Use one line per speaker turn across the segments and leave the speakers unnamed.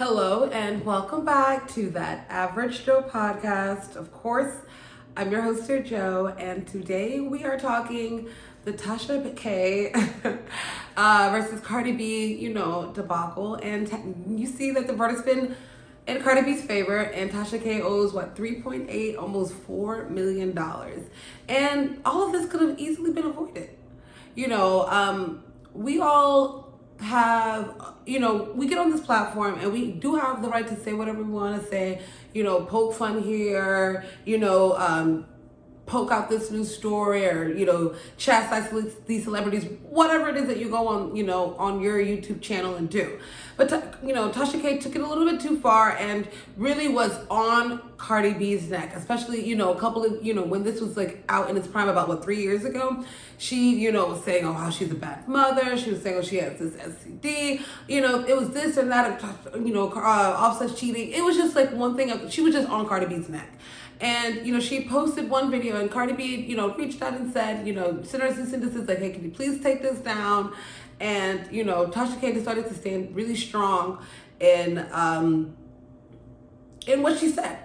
Hello and welcome back to That Average Joe podcast. Of course, I'm your host here, Joe, and today we are talking the Tasha K versus Cardi B, debacle. And you see that the verdict's been in Cardi B's favor, and Tasha K owes 3.8, almost $4 million. And all of this could have easily been avoided. We all have, we get on this platform and we do have the right to say whatever we want to say, poke fun here, poke out this new story or, chastise these celebrities, whatever it is that you go on, on your YouTube channel and do. But, Tasha K took it a little bit too far and really was on Cardi B's neck, especially, a couple of, when this was like out in its prime about 3 years ago, she, was saying, how she's a bad mother. She was saying, she has this STD, it was this and that, Offset cheating. It was just like one thing, she was just on Cardi B's neck. And, she posted one video and Cardi B, reached out and said, sent her cease and desist, like, hey, can you please take this down? And, Tasha K decided to stand really strong in what she said.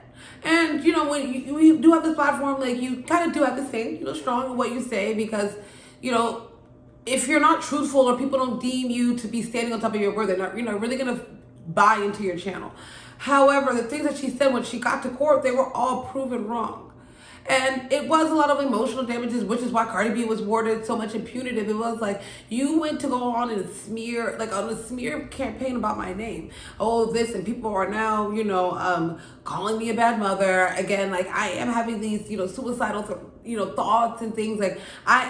And, when you do have this platform, like, you kind of do have to stay, strong in what you say because, if you're not truthful or people don't deem you to be standing on top of your word, they're not, really going to buy into your channel. However, the things that she said when she got to court, they were all proven wrong. And it was a lot of emotional damages, which is why Cardi B was awarded so much impunitive. It was like, you went to go on and smear, like on a smear campaign about my name. Oh, this, and people are now, calling me a bad mother. Again, like I am having these, suicidal, thoughts and things like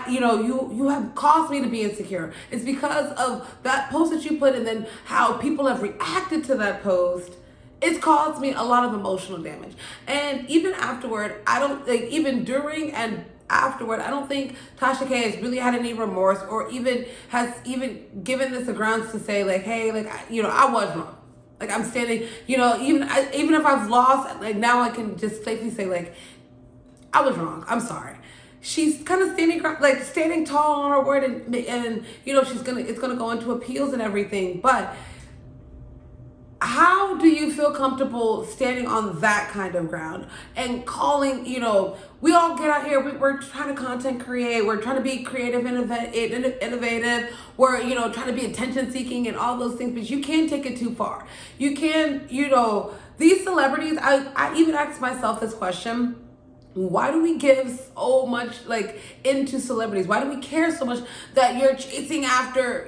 you have caused me to be insecure. It's because of that post that you put and then how people have reacted to that post. It's caused me a lot of emotional damage. And even afterward, even during and afterward, I don't think Tasha K has really had any remorse or even has even given this a grounds to say like, hey, like, I was wrong. Like I'm standing, even if I've lost, like now I can just safely say like, I was wrong. I'm sorry. She's kind of standing tall on her word and it's gonna go into appeals and everything, but how do you feel comfortable standing on that kind of ground and calling, we all get out here, we're trying to content create, we're trying to be creative, innovative, we're, trying to be attention seeking and all those things, but you can't take it too far. You can, these celebrities, I even asked myself this question. Why do we give so much into celebrities? Why do we care so much that you're chasing after,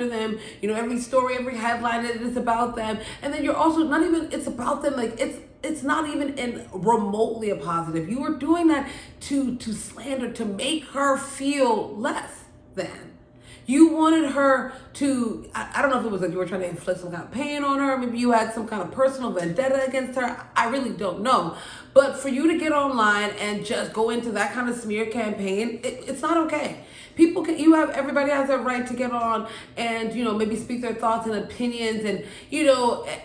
them, every story, every headline is about them. And then you're also not even, it's about them. Like it's not even in remotely a positive. You were doing that to slander, to make her feel less than. You wanted her to, I don't know if it was like you were trying to inflict some kind of pain on her. Maybe you had some kind of personal vendetta against her. I really don't know. But for you to get online and just go into that kind of smear campaign, it's not okay. Everybody has a right to get on and, maybe speak their thoughts and opinions and,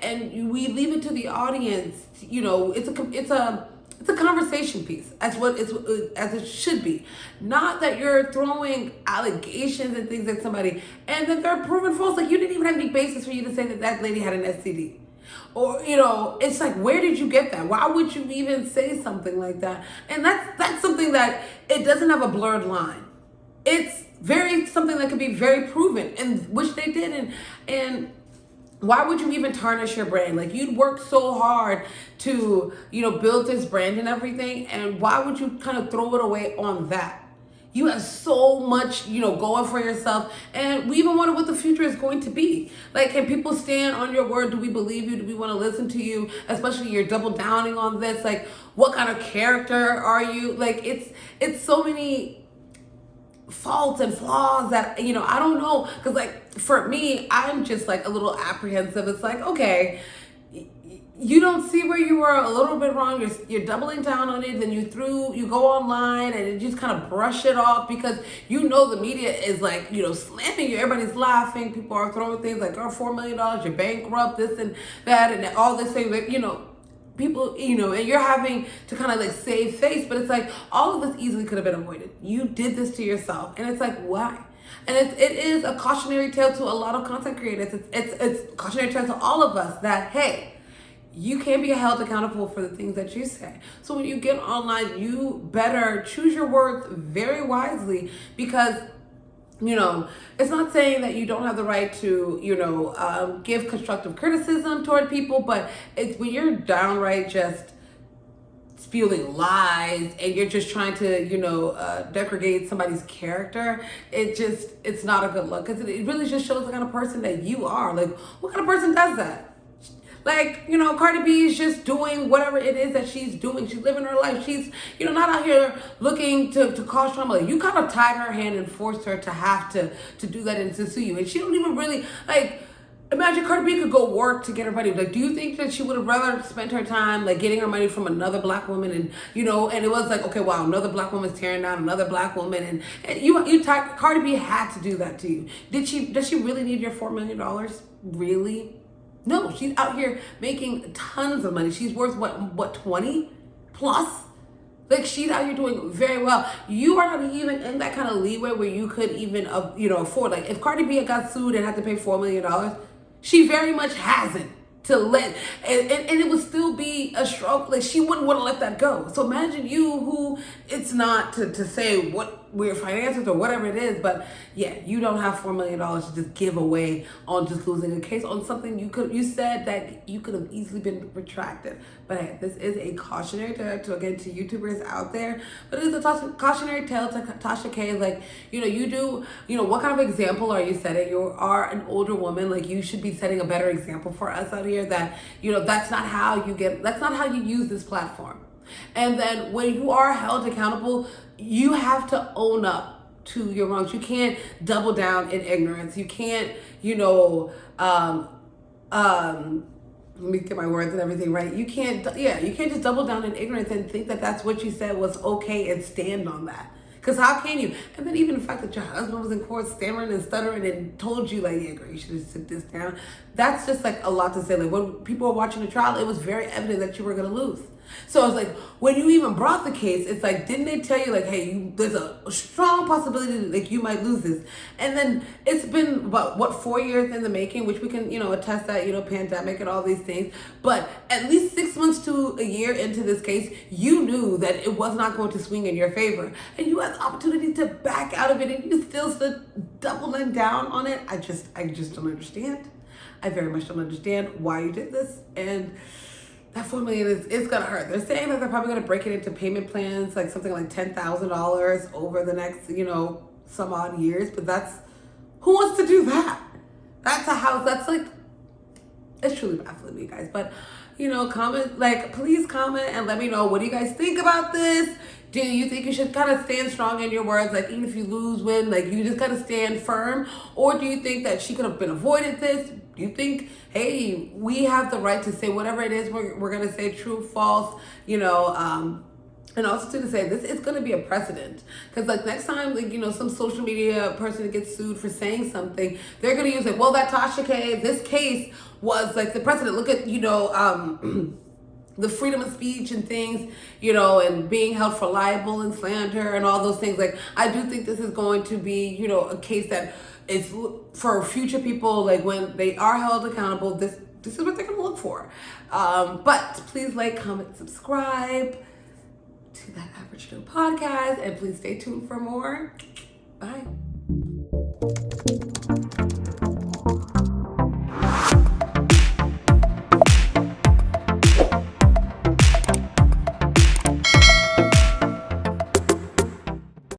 and we leave it to the audience. It's a conversation piece. That's what as it should be. Not that you're throwing allegations and things at somebody and then they're proven false. Like you didn't even have any basis for you to say that lady had an STD. Or, it's like, where did you get that? Why would you even say something like that? And that's something that it doesn't have a blurred line. It's something that could be very proven, and which they did. And why would you even tarnish your brand? Like you'd worked so hard to, build this brand and everything. And why would you kind of throw it away on that? You have so much, going for yourself. And we even wonder what the future is going to be. Like, can people stand on your word? Do we believe you? Do we want to listen to you? Especially you're double downing on this. Like, what kind of character are you? Like, it's so many faults and flaws that, I don't know. Because, like, for me, I'm just, like, a little apprehensive. It's like, okay, you don't see where you were a little bit wrong. You're doubling down on it. Then you go online and you just kind of brush it off because the media is like, slamming you. Everybody's laughing. People are throwing things like, oh, $4 million, you're bankrupt, this and that, and all this thing. People, and you're having to kind of like save face. But it's like all of this easily could have been avoided. You did this to yourself. And it's like, why? And it is a cautionary tale to a lot of content creators. It's a cautionary tale to all of us that, hey, you can't be held accountable for the things that you say. So when you get online, you better choose your words very wisely, because it's not saying that you don't have the right to, give constructive criticism toward people, but it's when you're downright just spewing lies and you're just trying to, degrade somebody's character, it's not a good look, because it really just shows the kind of person that you are. Like, what kind of person does that? Like, Cardi B is just doing whatever it is that she's doing. She's living her life. She's, not out here looking to cause trauma. Like, you kind of tied her hand and forced her to have to do that and to sue you. And she don't even really, like, imagine Cardi B could go work to get her money. Like, do you think that she would have rather spent her time, like, getting her money from another black woman? And, and it was like, okay, wow, another black woman's tearing down another black woman. And Cardi B had to do that to you. Does she really need your $4 million? Really? No, she's out here making tons of money. She's worth what 20 plus? Like, she's out here doing very well. You are not even in that kind of leeway where you could even afford. Like, if Cardi B got sued and had to pay $4 million, she very much hasn't to let, and it would still be a stroke. Like, she wouldn't want to let that go. So imagine you, who, it's not to say what weird finances or whatever it is, but yeah, you don't have $4 million to just give away on just losing a case on something you said that you could have easily been retracted. But hey, this is a cautionary tale to YouTubers out there, but it is a cautionary tale to Tasha K. Like, you do, what kind of example are you setting? You are an older woman. Like, you should be setting a better example for us out here that, that's not how you use this platform. And then when you are held accountable, you have to own up to your wrongs. You can't double down in ignorance. You can't, let me get my words and everything right. You can't just double down in ignorance and think that that's what you said was okay and stand on that. Because how can you? And then even the fact that your husband was in court stammering and stuttering and told you, like, yeah, girl, you should have sit this down. That's just, like, a lot to say. Like, when people were watching the trial, it was very evident that you were going to lose. So it's like, when you even brought the case, it's like, didn't they tell you, like, hey, there's a strong possibility that, like, you might lose this? And then it's been about, 4 years in the making, which we can, attest that, pandemic and all these things. But at least 6 months to a year into this case, you knew that it was not going to swing in your favor. And you had the opportunity to back out of it, and you still stood doubling down on it. I just don't understand. I very much don't understand why you did this. And that $4 million is gonna hurt. They're saying that they're probably gonna break it into payment plans, like something like $10,000 over the next, some odd years. But who wants to do that? That's a house. That's like, it's truly baffling me, guys. But comment, please comment and let me know, what do you guys think about this? Do you think you should kind of stand strong in your words, like, even if you win, like, you just gotta stand firm? Or do you think that she could have been avoided this? Do you think, hey, we have the right to say whatever it is we're gonna say, true, false, and also to say this is going to be a precedent, because like next time, like, some social media person gets sued for saying something, they're going to use it. Well, that Tasha K, this case was like the precedent. Look at, the freedom of speech and things, and being held for libel and slander and all those things. Like, I do think this is going to be, a case that is for future people, like when they are held accountable, this is what they're going to look for. But please like, comment, subscribe to that Average Joe podcast, and please stay tuned for more. Bye.